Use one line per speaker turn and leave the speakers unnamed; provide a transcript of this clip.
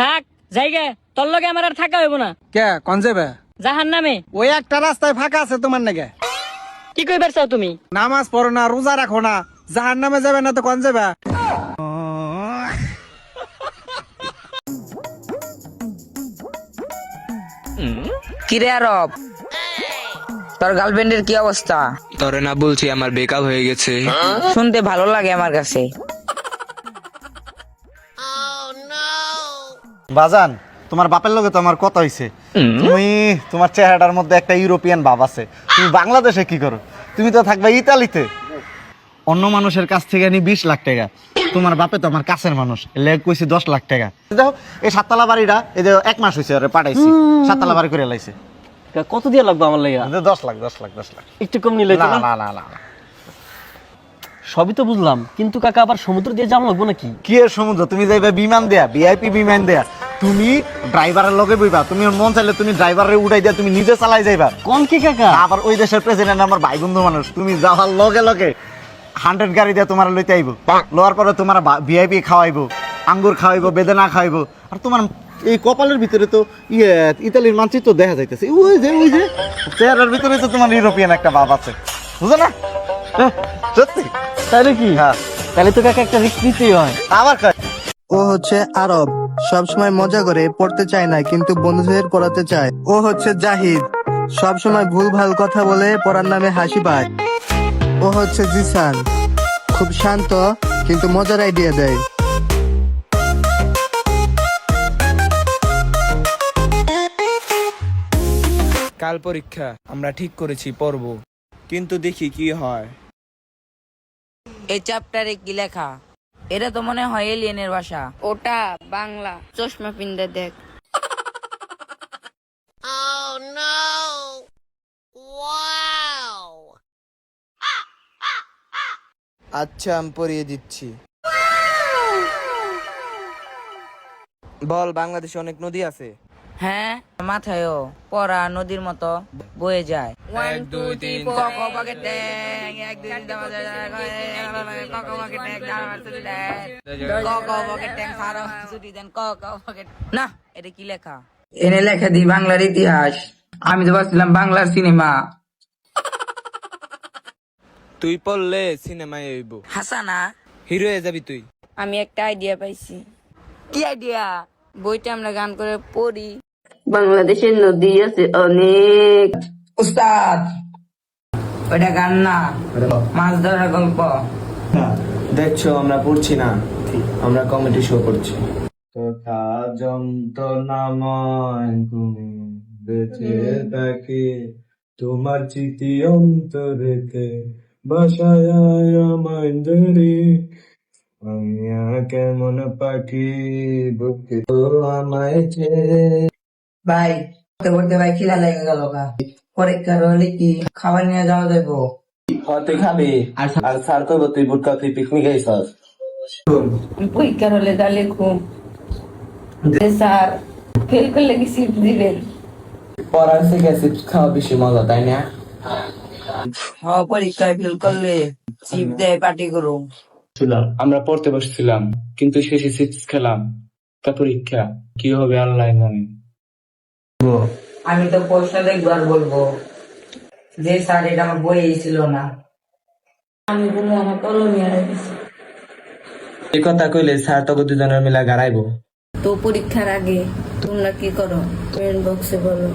থাক জায়গা তোর লগে আমার আর থাকা হইব না।
কে কোন যাবে?
জাহান নামে।
ওই একটা রাস্তায় ফাঁকা আছে তোমার নাকি?
কি কইবার চাও তুমি?
নামাজ পড়ো না, রোজা রাখো না, জাহান নামে যাবে না তো কোন যাবে?
কিরে আরব, তোর গার্লফ্রেন্ডের কি অবস্থা?
তোরে না বলছি আমার ব্রেকআপ হয়ে গেছে।
শুনতে ভালো লাগে আমার কাছে।
বাজান, তোমার বাপের লগে তো আমার কথা হইছে। তুমি তোমার চেহারাটার মধ্যে একটা ইউরোপিয়ান ভাব আছে। তুমি বাংলাদেশে কি করো? তুমি তো থাকবে ইতালিতে। অন্য মানুষের কাছ থেকে নি 20 লাখ টাকা, তোমার বাপে তো আমার কাছের মানুষ, লেগ কইছে 10 লাখ টাকা। দেখো এই সাততলা বাড়িটা, এই যে 1 মাস হইছে আরে পাঠাইছি, সাততলা বাড়ি করে লাইছে।
কত দিয়ে লাগবে আমার লাগে?
10 লাখ 10 লাখ 10 লাখ।
একটু কম নিলে
না না না না।
সবই তো বুঝলাম, কিন্তু কাকা আবার সমুদ্র দিয়ে যাওয়া লাগবো নাকি?
কি এর সমুদ্র? তুমি যাইবে বিমান দেয়া, ভিআইপি বিমান দেয়া। তুমি ড্রাইভারের লগে বইবা, তুমি মন চাইলে তুমি ড্রাইভারে উঠাই দিয়া তুমি নিজে চালাই যাইবা।
কোন কি কাকা?
আবার ওই দেশের প্রেসিডেন্ট আমার ভাই বন্ধু মানুষ, তুমি যাওয়ার লগে লগে 100 গাড়ি দিয়ে তোমার লইতে আইবো, লওয়ার পরে তোমার ভিআইপি খাওয়াইবো, আঙ্গুর খাওয়াইবো, বেদানা খাওয়াইবো। আর তোমার এই কপালের ভিতরে তো ইতালির মানচিত্র দেখা যাইতেছে, ওই যে চেহারার ভিতরে তো তোমার ইউরোপিয়ান একটা ভাব আছে, বুঝো না? সত্যি
তাহলে কি?
হ্যাঁ,
তাহলে তো কাকা একটা রিস্ক নিতেই হয়।
আবার কয়
ও হচ্ছে আরব, সব সময় মজা করে, পড়তে চায় না কিন্তু বন্ধুদের পড়াতে চায়। ও হচ্ছে জাহিদ, সব সময় ভুলভাল কথা বলে পড়ার নামে হাসি পায়। ও হচ্ছে জিসান, খুব শান্ত কিন্তু মজার আইডিয়া দেয়।
কাল পরীক্ষা, আমরা ঠিক করেছি পড়ব, কিন্তু দেখি কি হয়।
এই চ্যাপ্টারে কি লেখা? এটা তো মনে হয় এলিয়েনের ভাষা।
ওটা বাংলা, চশমা পিন্দে দেখ।
আচ্ছা, আমি পড়িয়ে দিচ্ছি। বল, বাংলাদেশে অনেক নদী আছে।
হ্যাঁ, মাথায়ও পড়া নদীর মতো বয়ে যায়।
1 2 3 4
কক পাকে ট্যাং, 1 2 3 4 কক পাকে ট্যাং, কক পাকে ট্যাং সারা ছুটি দেন, কক পাকে। না, এটা কি লেখা? এনে লেখা দি বাংলার ইতিহাস। আমি তো ভাবছিলাম বাংলার সিনেমা।
তুই পড়লে সিনেমায় হইব,
হাসানা,
হিরো হয়ে যাবি তুই।
আমি একটা আইডিয়া পাইছি।
কি আইডিয়া?
বইটা আমরা গান করে পড়ি। বাংলাদেশের নদী আছে অনেক।
উস্তাদ, ওইটা গান না, মাছ ধরার গল্প।
দেখছো, আমরা পড়ছি না, আমরা কমেডি শো করছি।
তোতা যন্ত্রণাময় তুমি বেঁচে থাকি, তোমার চিঠি অন্তরেতে বাসায় আমায় ধরে, আমি কেমন পাখি বুকে তো আমায়
ভাই পড়তে পড়তে ভাই খিদা লেগে গেল গা। পরীক্ষার হলে কি খাবার নিয়ে যাওয়া যাবো?
তুই খাবি আর স্যার কইব তুই বুটকা তুই পিকনিক আইছস।
পরীক্ষার হলে তাহলে খুব স্যার ফেল করলে কি সিট দিবেন?
পড়ার থেকে চিপস খাওয়া বেশি মজা, তাই না?
হ্যাঁ, পরীক্ষায় ফেল করলে চিপ দেয়, পার্টি করো।
আমরা পড়তে বসছিলাম কিন্তু শেষে চিপস খেলাম। তা পরীক্ষা কি হবে আল্লাহ জানে।
আমি তো প্রশ্ন দেখবার বলবো যে স্যার এটা আমার বই ছিল না।
আমি বলবো আমার কলম নিয়ে রেখেছি।
এই কথা কইলে স্যার তোকে দুজনের মিলা গাড়াইবো।
তো পরীক্ষার আগে তোমরা কি করো কমেন্ট বক্সে বলো।